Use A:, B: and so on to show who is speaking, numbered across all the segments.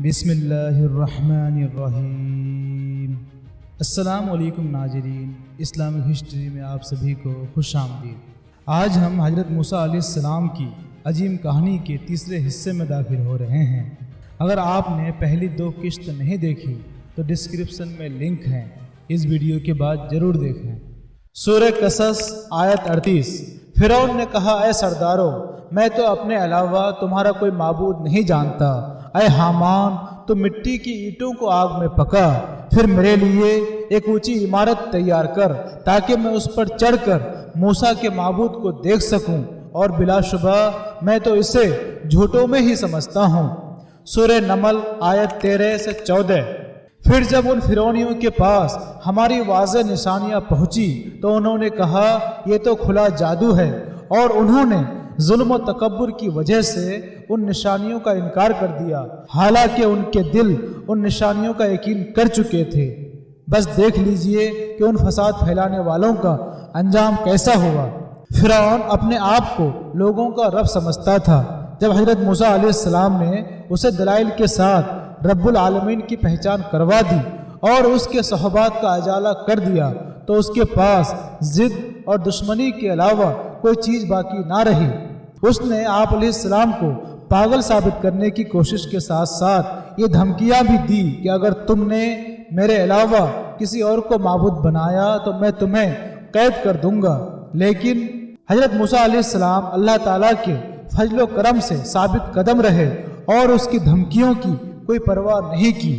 A: بسم اللہ الرحمن الرحیم۔ السلام علیکم ناظرین، اسلامک ہسٹری میں آپ سبھی کو خوش آمدید۔ آج ہم حضرت موسیٰ علیہ السلام کی عظیم کہانی کے تیسرے حصے میں داخل ہو رہے ہیں۔ اگر آپ نے پہلی دو قسط نہیں دیکھی تو ڈسکرپشن میں لنک ہے، اس ویڈیو کے بعد ضرور دیکھیں۔ سورہ قصص آیت 38۔ فرعون نے کہا، اے سردارو، میں تو اپنے علاوہ تمہارا کوئی معبود نہیں جانتا۔ اے حامان، تو مٹی کی اینٹوں کو آگ میں پکا، پھر میرے لیے ایک اونچی عمارت تیار کر تاکہ میں اس پر چڑھ کر موسیٰ کے معبود کو دیکھ سکوں، اور بلا شبہ میں تو اسے جھوٹوں میں ہی سمجھتا ہوں۔ سورہ نمل آیت 13 سے 14۔ پھر جب ان فرعونیوں کے پاس ہماری واضح نشانیاں پہنچی تو انہوں نے کہا، یہ تو کھلا جادو ہے، اور انہوں نے ظلم و تکبر کی وجہ سے ان نشانیوں کا انکار کر دیا، حالانکہ ان کے دل ان نشانیوں کا یقین کر چکے تھے۔ بس دیکھ لیجئے کہ ان فساد پھیلانے والوں کا انجام کیسا ہوا۔ فرعون اپنے آپ کو لوگوں کا رب سمجھتا تھا۔ جب حضرت موسیٰ علیہ السلام نے اسے دلائل کے ساتھ رب العالمین کی پہچان کروا دی اور اس کے صحبات کا اجالہ کر دیا تو اس کے پاس ضد اور دشمنی کے علاوہ کوئی چیز باقی نہ رہی۔ اس نے آپ علیہ السلام کو پاگل ثابت کرنے کی کوشش کے ساتھ ساتھ یہ دھمکیاں بھی دی کہ اگر تم نے میرے علاوہ کسی اور کو معبود بنایا تو میں تمہیں قید کر دوں گا۔ لیکن حضرت موسیٰ علیہ السلام اللہ تعالیٰ کے فضل و کرم سے ثابت قدم رہے اور اس کی دھمکیوں کی کوئی پرواہ نہیں کی۔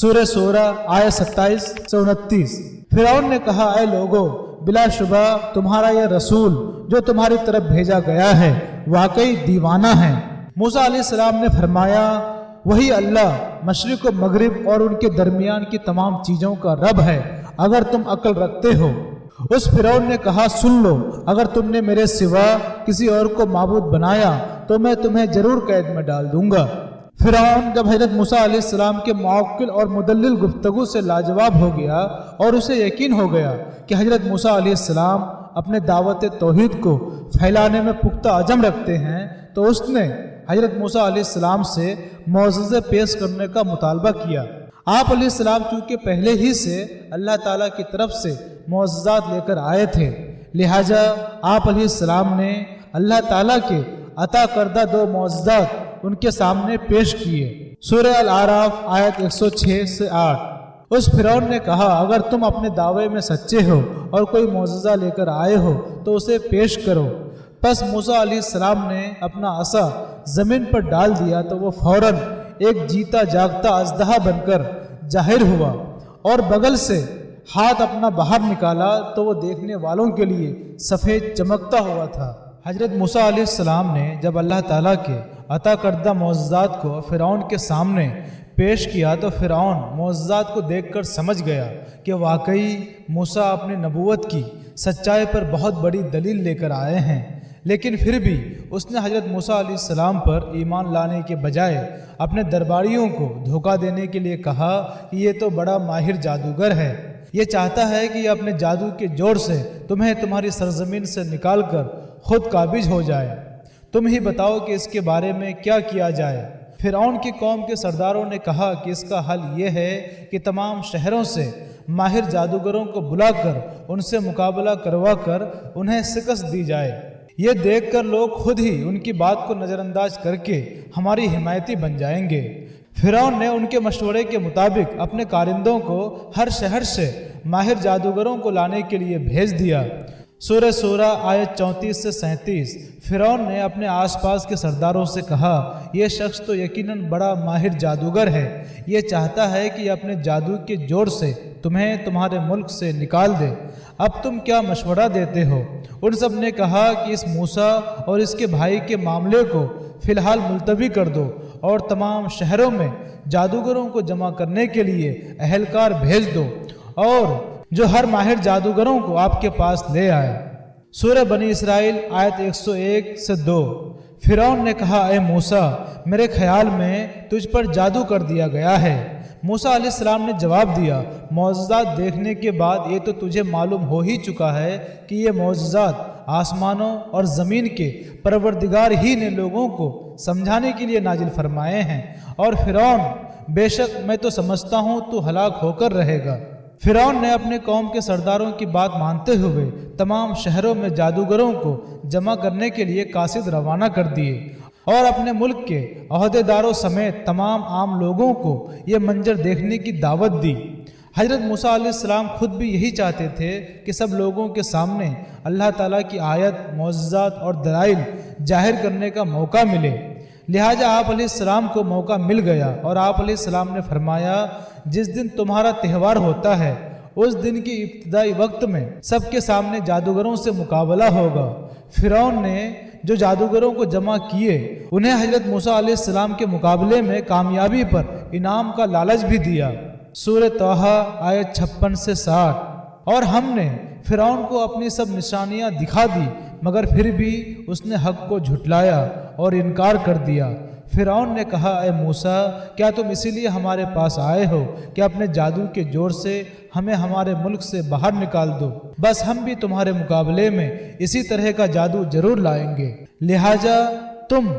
A: سورہ شورى آیت 27 سے 29۔ فرعون نے کہا، اے لوگو، بلا شبہ تمہارا یہ رسول جو تمہاری طرف بھیجا گیا ہے واقعی دیوانہ ہے۔ موسیٰ علیہ السلام نے فرمایا، وہی اللہ مشرق و مغرب اور ان کے درمیان کی تمام چیزوں کا رب ہے، اگر تم عقل رکھتے ہو۔ اس فرعون نے کہا، سن لو، اگر تم نے میرے سوا کسی اور کو معبود بنایا تو میں تمہیں ضرور قید میں ڈال دوں گا۔ فرعون جب حضرت موسیٰ علیہ السلام کے معقل اور مدلل گفتگو سے لاجواب ہو گیا اور اسے یقین ہو گیا کہ حضرت موسیٰ علیہ السلام اپنے دعوت توحید کو پھیلانے میں پختہ عزم رکھتے ہیں تو اس نے حضرت موسیٰ علیہ السلام سے معجزے پیش کرنے کا مطالبہ کیا۔ آپ علیہ السلام چونکہ پہلے ہی سے اللہ تعالیٰ کی طرف سے معجزات لے کر آئے تھے، لہٰذا آپ علیہ السلام نے اللہ تعالیٰ کے عطا کردہ دو معجزات ان کے سامنے پیش کیے۔ سورہ الاعراف آیت 106 سے 8۔ اس فرعون نے کہا، اگر تم اپنے دعوے میں سچے ہو اور کوئی معجزہ لے کر آئے ہو تو اسے پیش کرو۔ پس موسیٰ علیہ السلام نے اپنا عصا زمین پر ڈال دیا تو وہ فوراً ایک جیتا جاگتا اژدہا بن کر ظاہر ہوا، اور بغل سے ہاتھ اپنا باہر نکالا تو وہ دیکھنے والوں کے لیے سفید چمکتا ہوا تھا۔ حضرت موسیٰ علیہ السلام نے جب اللہ تعالیٰ کے عطا کردہ معجزات کو فرعون کے سامنے پیش کیا تو فرعون معجزات کو دیکھ کر سمجھ گیا کہ واقعی موسیٰ اپنی نبوت کی سچائی پر بہت بڑی دلیل لے کر آئے ہیں، لیکن پھر بھی اس نے حضرت موسیٰ علیہ السلام پر ایمان لانے کے بجائے اپنے درباریوں کو دھوکہ دینے کے لیے کہا کہ یہ تو بڑا ماہر جادوگر ہے، یہ چاہتا ہے کہ یہ اپنے جادو کے زور سے تمہیں تمہاری سرزمین سے نکال کر خود قابض ہو جائے۔ تم ہی بتاؤ کہ اس کے بارے میں کیا کیا جائے۔ فرعون کی قوم کے سرداروں نے کہا کہ اس کا حل یہ ہے کہ تمام شہروں سے ماہر جادوگروں کو بلا کر ان سے مقابلہ کروا کر انہیں شکست دی جائے۔ یہ دیکھ کر لوگ خود ہی ان کی بات کو نظر انداز کر کے ہماری حمایتی بن جائیں گے۔ فرعون نے ان کے مشورے کے مطابق اپنے کارندوں کو ہر شہر سے ماہر جادوگروں کو لانے کے لیے بھیج دیا۔ سورہ شورى آیت 34 سے 37۔ فرعون نے اپنے آس پاس کے سرداروں سے کہا، یہ شخص تو یقیناً بڑا ماہر جادوگر ہے، یہ چاہتا ہے کہ اپنے جادو کے زور سے تمہیں تمہارے ملک سے نکال دے۔ اب تم کیا مشورہ دیتے ہو؟ ان سب نے کہا کہ اس موسیٰ اور اس کے بھائی کے معاملے کو فی الحال ملتوی کر دو اور تمام شہروں میں جادوگروں کو جمع کرنے کے لیے اہلکار بھیج دو، اور جو ہر ماہر جادوگروں کو آپ کے پاس لے آئے۔ سورہ بنی اسرائیل آیت 101 سے 2۔ فرعون نے کہا، اے موسیٰ، میرے خیال میں تجھ پر جادو کر دیا گیا ہے۔ موسیٰ علیہ السلام نے جواب دیا، معجزات دیکھنے کے بعد یہ تو تجھے معلوم ہو ہی چکا ہے کہ یہ معجزات آسمانوں اور زمین کے پروردگار ہی نے لوگوں کو سمجھانے کے لیے نازل فرمائے ہیں، اور فرعون بے شک میں تو سمجھتا ہوں تو ہلاک ہو کر رہے گا۔ فرعون نے اپنے قوم کے سرداروں کی بات مانتے ہوئے تمام شہروں میں جادوگروں کو جمع کرنے کے لیے قاصد روانہ کر دیے اور اپنے ملک کے عہدے داروں سمیت تمام عام لوگوں کو یہ منظر دیکھنے کی دعوت دی۔ حضرت موسیٰ علیہ السلام خود بھی یہی چاہتے تھے کہ سب لوگوں کے سامنے اللہ تعالیٰ کی آیت، معجزات اور دلائل ظاہر کرنے کا موقع ملے، لہٰذا آپ علیہ السلام کو موقع مل گیا اور آپ علیہ السلام نے فرمایا جس دن تمہارا تہوار ہوتا ہے اس دن کے ابتدائی وقت میں سب کے سامنے جادوگروں سے مقابلہ ہوگا۔ فرعون نے جو جادوگروں کو جمع کیے انہیں حضرت موسیٰ علیہ السلام کے مقابلے میں کامیابی پر انعام کا لالچ بھی دیا۔ سورہ طٰہٰ آیت 56 سے 60۔ اور ہم نے فرعون کو اپنی سب نشانیاں دکھا دی مگر پھر بھی اس نے حق کو جھٹلایا اور انکار کر دیا۔ فرعون نے کہا اے موسیٰ کیا تم اسی لیے ہمارے پاس آئے ہو کہ اپنے جادو کے زور سے ہمیں ہمارے ملک سے باہر نکال دو؟ بس ہم بھی تمہارے مقابلے میں اسی طرح کا جادو ضرور لائیں گے، لہٰذا تم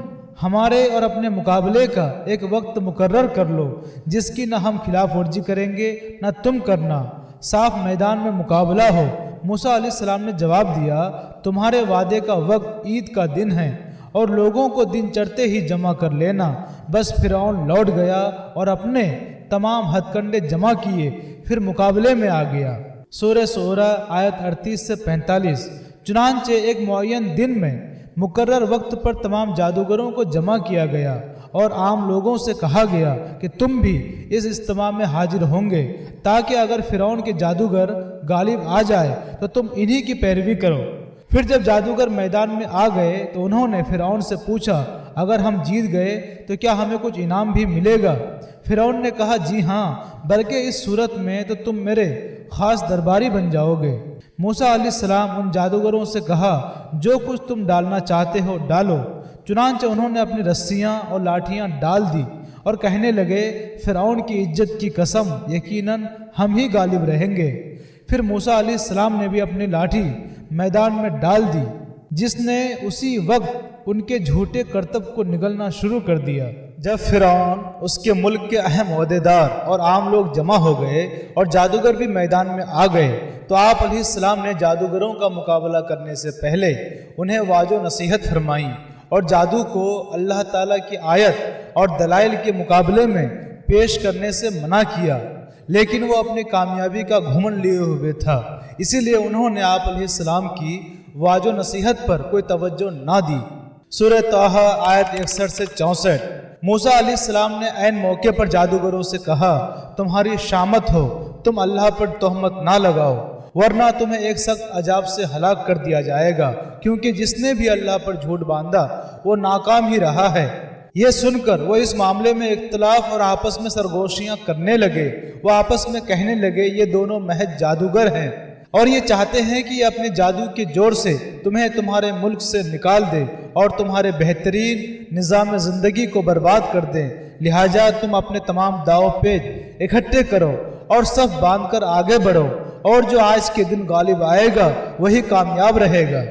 A: ہمارے اور اپنے مقابلے کا ایک وقت مقرر کر لو جس کی نہ ہم خلاف ورزی کریں گے نہ تم کرنا، صاف میدان میں مقابلہ ہو۔ موسیٰ علیہ السلام نے جواب دیا تمہارے وعدے کا وقت عید کا دن ہے اور لوگوں کو دن چڑھتے ہی جمع کر لینا۔ بس فرعون لوٹ گیا اور اپنے تمام ہتھ کنڈے جمع کیے پھر مقابلے میں آ گیا۔ سورہ شعراء آیت 38 سے 45۔ چنانچہ ایک معین دن میں مقرر وقت پر تمام جادوگروں کو جمع کیا گیا اور عام لوگوں سے کہا گیا کہ تم بھی اس اجتماع میں حاضر ہوں گے تاکہ اگر فرعون کے جادوگر غالب آ جائے تو تم انہی کی پیروی کرو۔ پھر جب جادوگر میدان میں آ گئے تو انہوں نے فرعون سے پوچھا اگر ہم جیت گئے تو کیا ہمیں کچھ انعام بھی ملے گا؟ فرعون نے کہا جی ہاں، بلکہ اس صورت میں تو تم میرے خاص درباری بن جاؤ گے۔ موسیٰ علیہ السلام ان جادوگروں سے کہا جو کچھ تم ڈالنا چاہتے ہو ڈالو۔ چنانچہ انہوں نے اپنی رسیاں اور لاٹھیاں ڈال دی اور کہنے لگے فرعون کی عزت کی قسم یقیناً ہم ہی غالب رہیں گے۔ پھر موسیٰ علیہ السلام نے بھی اپنی لاٹھی میدان میں ڈال دی جس نے اسی وقت ان کے جھوٹے کرتب کو نگلنا شروع کر دیا۔ جب فرعون، اس کے ملک کے اہم عہدیدار اور عام لوگ جمع ہو گئے اور جادوگر بھی میدان میں آ گئے تو آپ علیہ السلام نے جادوگروں کا مقابلہ کرنے سے پہلے انہیں واعظ و نصیحت فرمائی اور جادو کو اللہ تعالیٰ کی آیت اور دلائل کے مقابلے میں پیش کرنے سے منع کیا، لیکن وہ اپنی کامیابی کا گھمنڈ لیے ہوئے تھا، اسی لیے انہوں نے آپ علیہ السلام کی واعظ و نصیحت پر کوئی توجہ نہ دی۔ سورہ طٰہٰ آیت 61 سے 64۔ موسیٰ علیہ السلام نے عین موقع پر جادوگروں سے کہا تمہاری شامت ہو، تم اللہ پر تہمت نہ لگاؤ ورنہ تمہیں ایک سخت عذاب سے ہلاک کر دیا جائے گا، کیونکہ جس نے بھی اللہ پر جھوٹ باندھا وہ ناکام ہی رہا ہے۔ یہ سن کر وہ اس معاملے میں اختلاف اور آپس میں سرگوشیاں کرنے لگے۔ وہ آپس میں کہنے لگے یہ دونوں محض جادوگر ہیں اور یہ چاہتے ہیں کہ یہ اپنے جادو کے زور سے تمہیں تمہارے ملک سے نکال دے اور تمہارے بہترین نظام زندگی کو برباد کر دیں، لہٰذا تم اپنے تمام داؤ پیچ اکٹھے کرو اور صف باندھ کر آگے بڑھو اور جو آج کے دن غالب آئے گا وہی کامیاب رہے گا۔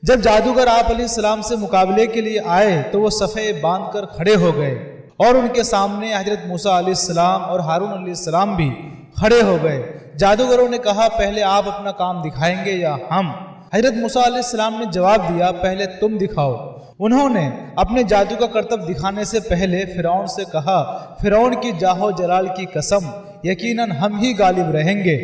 A: جب جادوگر آپ علیہ السلام سے مقابلے کے لیے آئے تو وہ صفیں باندھ کر کھڑے ہو گئے اور ان کے سامنے حضرت موسیٰ علیہ السلام اور ہارون علیہ السلام بھی کھڑے ہو گئے۔ جادوگروں نے کہا پہلے آپ اپنا کام دکھائیں گے یا ہم؟ حضرت موسیٰ علیہ السلام نے جواب دیا پہلے تم دکھاؤ۔ انہوں نے اپنے جادو کا کرتب دکھانے سے پہلے فرعون سے کہا فرعون کی جاہ و جلال کی قسم یقیناً ہم ہی غالب رہیں گے۔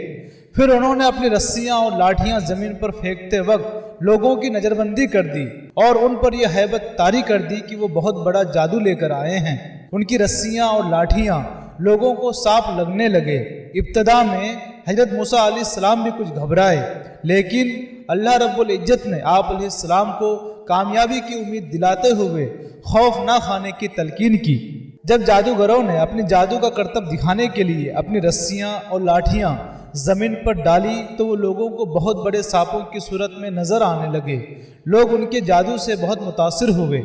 A: پھر انہوں نے اپنی رسیاں اور لاٹھیاں زمین پر پھینکتے وقت لوگوں کی نظر بندی کر دی اور ان پر یہ ہیبت طاری کر دی کہ وہ بہت بڑا جادو لے کر آئے ہیں۔ ان کی رسیاں اور لاٹھیاں لوگوں کو صاف لگنے لگے۔ ابتدا میں حضرت موسیٰ علیہ السلام بھی کچھ گھبرائے، لیکن اللہ رب العزت نے آپ علیہ السلام کو کامیابی کی امید دلاتے ہوئے خوف نہ کھانے کی تلقین کی۔ جب جادوگروں نے اپنی جادو کا کرتب دکھانے کے لیے اپنی رسیاں اور لاٹھیاں زمین پر ڈالی تو وہ لوگوں کو بہت بڑے سانپوں کی صورت میں نظر آنے لگے۔ لوگ ان کے جادو سے بہت متاثر ہوئے۔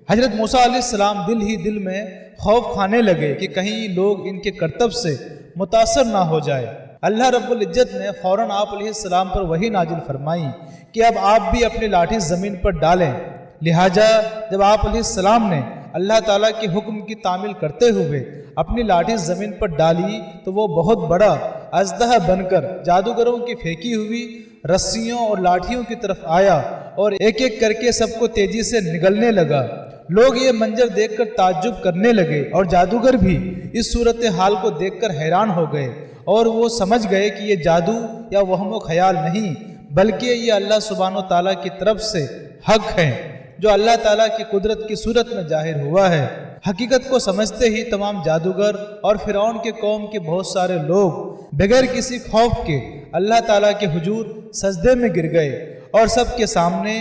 A: حضرت موسیٰ علیہ السلام دل ہی دل میں خوف کھانے لگے کہ کہیں لوگ ان کے کرتب سے متاثر نہ ہو جائے۔ اللہ رب العزت نے فوراً آپ علیہ السلام پر وحی نازل فرمائی کہ اب آپ بھی اپنی لاٹھی زمین پر ڈالیں۔ لہٰذا جب آپ علیہ السلام نے اللہ تعالیٰ کے حکم کی تعمیل کرتے ہوئے اپنی لاٹھی زمین پر ڈالی تو وہ بہت بڑا اژدہا بن کر جادوگروں کی پھینکی ہوئی رسیوں اور لاٹھیوں کی طرف آیا اور ایک ایک کر کے سب کو تیزی سے نگلنے لگا۔ لوگ یہ منظر دیکھ کر تعجب کرنے لگے اور جادوگر بھی اس صورتحال کو دیکھ کر حیران ہو گئے اور وہ سمجھ گئے کہ یہ جادو یا وہم و خیال نہیں بلکہ یہ اللہ سبحانہ و تعالیٰ کی طرف سے حق ہے جو اللہ تعالیٰ کی قدرت کی صورت میں ظاہر ہوا ہے۔ حقیقت کو سمجھتے ہی تمام جادوگر اور فرعون کے قوم کے بہت سارے لوگ بغیر کسی خوف کے اللہ تعالیٰ کے حضور سجدے میں گر گئے اور سب کے سامنے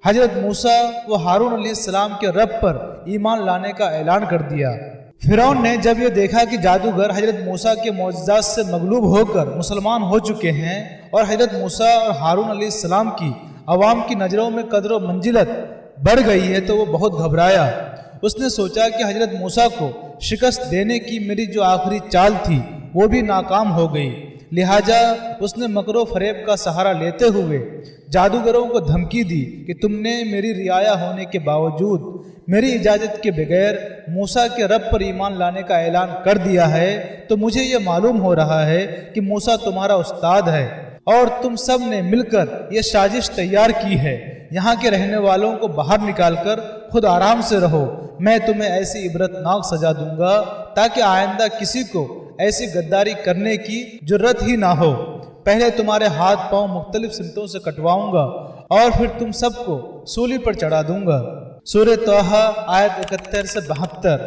A: حضرت موسیٰ و ہارون علیہ السلام کے رب پر ایمان لانے کا اعلان کر دیا۔ فرعون نے جب یہ دیکھا کہ جادوگر حضرت موسیٰ کے معجزات سے مغلوب ہو کر مسلمان ہو چکے ہیں اور حضرت موسیٰ اور ہارون علیہ السلام کی عوام کی نظروں میں قدر و منزلت بڑھ گئی ہے تو وہ بہت گھبرایا۔ اس نے سوچا کہ حضرت موسیٰ کو شکست دینے کی میری جو آخری چال تھی وہ بھی ناکام ہو گئی، لہٰذا اس نے مکر و فریب کا سہارا لیتے ہوئے جادوگروں کو دھمکی دی کہ تم نے میری رعایا ہونے کے باوجود میری اجازت کے بغیر موسیٰ کے رب پر ایمان لانے کا اعلان کر دیا ہے تو مجھے یہ معلوم ہو رہا ہے کہ موسیٰ تمہارا استاد ہے اور تم سب نے مل کر یہ سازش تیار کی ہے۔ یہاں کے رہنے والوں کو باہر نکال کر خود آرام سے رہو، میں تمہیں ایسی عبرتناک سزا دوں گا تاکہ آئندہ کسی کو ایسی غداری کرنے کی جرت ہی نہ ہو۔ پہلے تمہارے ہاتھ پاؤں مختلف سمتوں سے کٹواؤں گا اور پھر تم سب کو سولی پر چڑھا دوں گا۔ سورہ طٰہٰ آیت 71 سے 72۔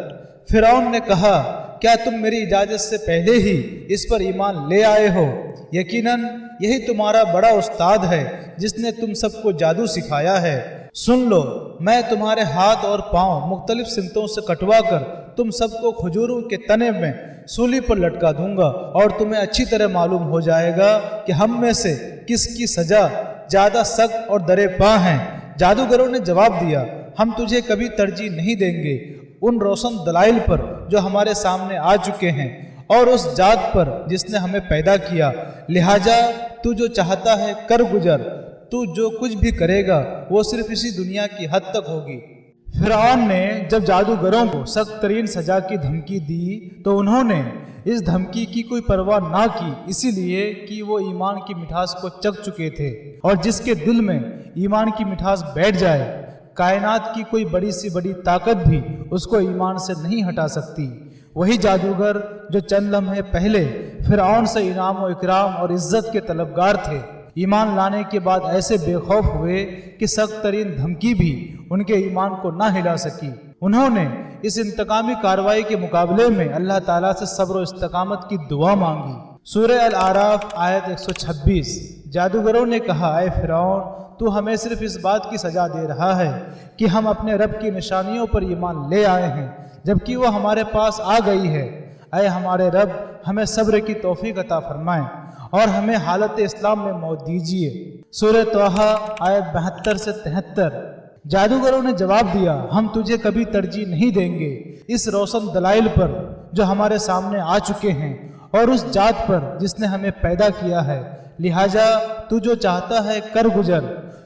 A: فرعون نے کہا، کیا تم میری اجازت سے پہلے ہی اس پر ایمان لے آئے ہو؟ یقیناً یہی تمہارا بڑا استاد ہے جس نے تم سب کو جادو سکھایا ہے۔ سن لو، میں تمہارے ہاتھ اور پاؤں مختلف سمتوں سے کٹوا کر تم سب کو کھجوروں کے تنے میں سولی پر لٹکا دوں گا اور تمہیں اچھی طرح معلوم ہو جائے گا کہ ہم میں سے کس کی سزا زیادہ سخت اور درے پا ہیں۔ جادوگروں نے جواب دیا، ہم تجھے کبھی ترجیح نہیں دیں گے ان روشن دلائل پر جو ہمارے سامنے آ چکے ہیں اور اس ذات پر جس نے ہمیں پیدا کیا، لہٰذا تو جو چاہتا ہے کر گزر، تو جو کچھ بھی کرے گا وہ صرف اسی دنیا کی حد تک ہوگی۔ فرعون نے جب جادوگروں کو سخت ترین سزا کی دھمکی دی تو انہوں نے اس دھمکی کی کوئی پرواہ نہ کی، اسی لیے کہ وہ ایمان کی مٹھاس کو چکھ چکے تھے اور جس کے دل میں ایمان کی مٹھاس بیٹھ جائے کائنات کی کوئی بڑی سی بڑی طاقت بھی اس کو ایمان سے نہیں ہٹا سکتی۔ وہی جادوگر جو چند لمحے پہلے فرعون سے انعام و اکرام اور عزت کے طلبگار تھے، ایمان لانے کے بعد ایسے بے خوف ہوئے کہ سخت ترین دھمکی بھی ان کے ایمان کو نہ ہلا سکی۔ انہوں نے اس انتقامی کارروائی کے مقابلے میں اللہ تعالیٰ سے صبر و استقامت کی دعا مانگی۔ سورہ الاعراف آیت 126۔ جادوگروں نے کہا، اے فرعون، تو ہمیں صرف اس بات کی سزا دے رہا ہے کہ ہم اپنے رب کی نشانیوں پر ایمان لے آئے ہیں جبکہ وہ ہمارے پاس آ گئی ہے۔ اے ہمارے رب، ہمیں صبر کی توفیق عطا فرمائیں اور ہمیں حالت اسلام میں موت دیجیے۔ سورہ طٰہٰ آیت 72 سے 73۔ جادوگروں نے جواب دیا، ہم تجھے کبھی ترجیح نہیں دیں گے اس روشن دلائل پر جو ہمارے سامنے آ چکے ہیں اور اس ذات پر جس نے ہمیں پیدا کیا ہے، لہٰذا تو جو چاہتا ہے کر گزر،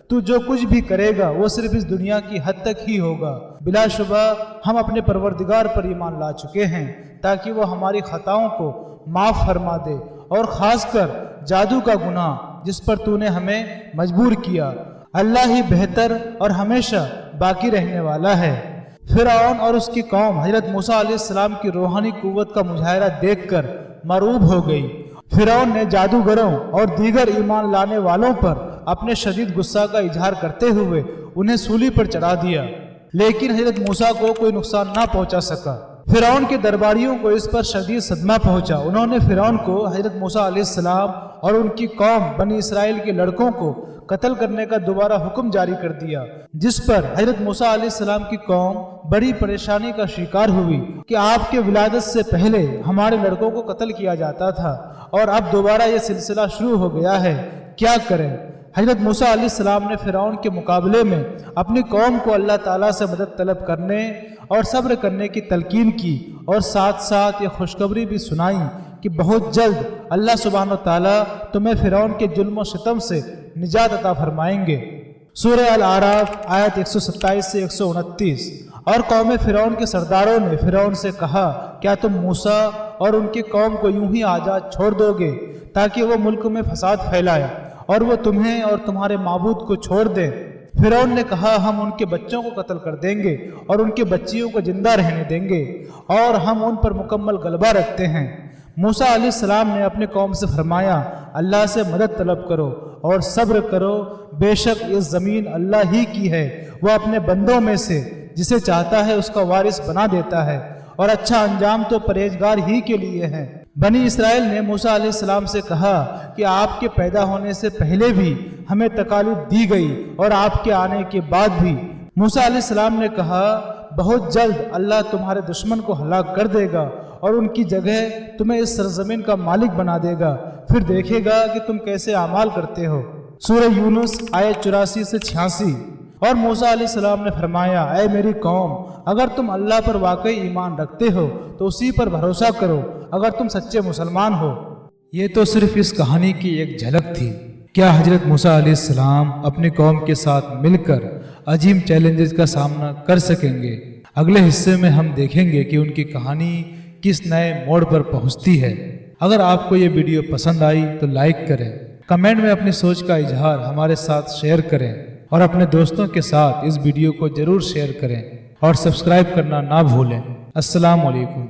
A: تو جو کچھ بھی کرے گا وہ صرف اس دنیا کی حد تک ہی ہوگا۔ بلا شبہ ہم اپنے پروردگار پر ایمان لا چکے ہیں تاکہ وہ ہماری خطاؤں کو معاف فرما دے اور خاص کر جادو کا گناہ جس پر تو نے ہمیں مجبور کیا۔ اللہ ہی بہتر اور ہمیشہ باقی رہنے والا ہے۔ فرعون اور اس کی قوم حضرت موسیٰ علیہ السلام کی روحانی قوت کا مظاہرہ دیکھ کر مرعوب ہو گئی۔ فرعون نے جادوگروں اور دیگر ایمان لانے والوں پر اپنے شدید غصہ کا اظہار کرتے ہوئے انہیں سولی پر چڑھا دیا، لیکن حضرت موسیٰ کو کوئی نقصان نہ پہنچا سکا۔ فرعون کے درباریوں کو اس پر شدید صدمہ پہنچا۔ انہوں نے فرعون کو حضرت موسیٰ علیہ السلام اور ان کی قوم بنی اسرائیل کے لڑکوں کو قتل کرنے کا دوبارہ حکم جاری کر دیا، جس پر حضرت موسیٰ علیہ السلام کی قوم بڑی پریشانی کا شکار ہوئی کہ آپ کے ولادت سے پہلے ہمارے لڑکوں کو قتل کیا جاتا تھا اور اب دوبارہ یہ سلسلہ شروع ہو گیا ہے، کیا کریں؟ حضرت موسیٰ علیہ السلام نے فرعون کے مقابلے میں اپنی قوم کو اللہ تعالیٰ سے مدد طلب کرنے اور صبر کرنے کی تلقین کی اور ساتھ ساتھ یہ خوشخبری بھی سنائی کہ بہت جلد اللہ سبحانہ وتعالیٰ تمہیں فرعون کے ظلم و ستم سے نجات عطا فرمائیں گے۔ سورہ الاعراف آیت 127 سے 129۔ اور قوم فرعون کے سرداروں نے فرعون سے کہا کیا تم موسیٰ اور ان کی قوم کو یوں ہی آزاد چھوڑ دو گے تاکہ وہ ملک میں فساد پھیلائے اور وہ تمہیں اور تمہارے معبود کو چھوڑ دیں؟ فرعون نے کہا ہم ان کے بچوں کو قتل کر دیں گے اور ان کی بچیوں کو زندہ رہنے دیں گے اور ہم ان پر مکمل غلبہ رکھتے ہیں۔ موسیٰ علیہ السلام نے اپنے قوم سے فرمایا اللہ سے مدد طلب کرو اور صبر کرو، بے شک اس زمین اللہ ہی کی ہے، وہ اپنے بندوں میں سے جسے چاہتا ہے اس کا وارث بنا دیتا ہے، اور اچھا انجام تو پرہیزگار ہی کے لیے ہے۔ بنی اسرائیل نے موسیٰ علیہ السلام سے کہا کہ آپ کے پیدا ہونے سے پہلے بھی ہمیں تکالیف دی گئی اور آپ کے آنے کے بعد بھی۔ موسیٰ علیہ السلام نے کہا بہت جلد اللہ تمہارے دشمن کو ہلاک کر دے گا اور ان کی جگہ تمہیں اس سرزمین کا مالک بنا دے گا، پھر دیکھے گا کہ تم کیسے اعمال کرتے ہو۔ سورہ یونس آیت 84 سے 86۔ اور موسیٰ علیہ السلام نے فرمایا اے میری قوم، اگر تم اللہ پر واقعی ایمان رکھتے ہو تو اسی پر بھروسہ کرو اگر تم سچے مسلمان ہو۔ یہ تو صرف اس کہانی کی ایک جھلک تھی۔ کیا حضرت موسیٰ علیہ السلام اپنی قوم کے ساتھ مل کر عظیم چیلنجز کا سامنا کر سکیں گے؟ اگلے حصے میں ہم دیکھیں گے کہ ان کی کہانی کس نئے موڑ پر پہنچتی ہے۔ اگر آپ کو یہ ویڈیو پسند آئی تو لائک کریں، کمنٹ میں اپنی سوچ کا اظہار ہمارے ساتھ شیئر کریں اور اپنے دوستوں کے ساتھ اس ویڈیو کو ضرور شیئر کریں اور سبسکرائب کرنا نہ بھولیں۔ السلام علیکم۔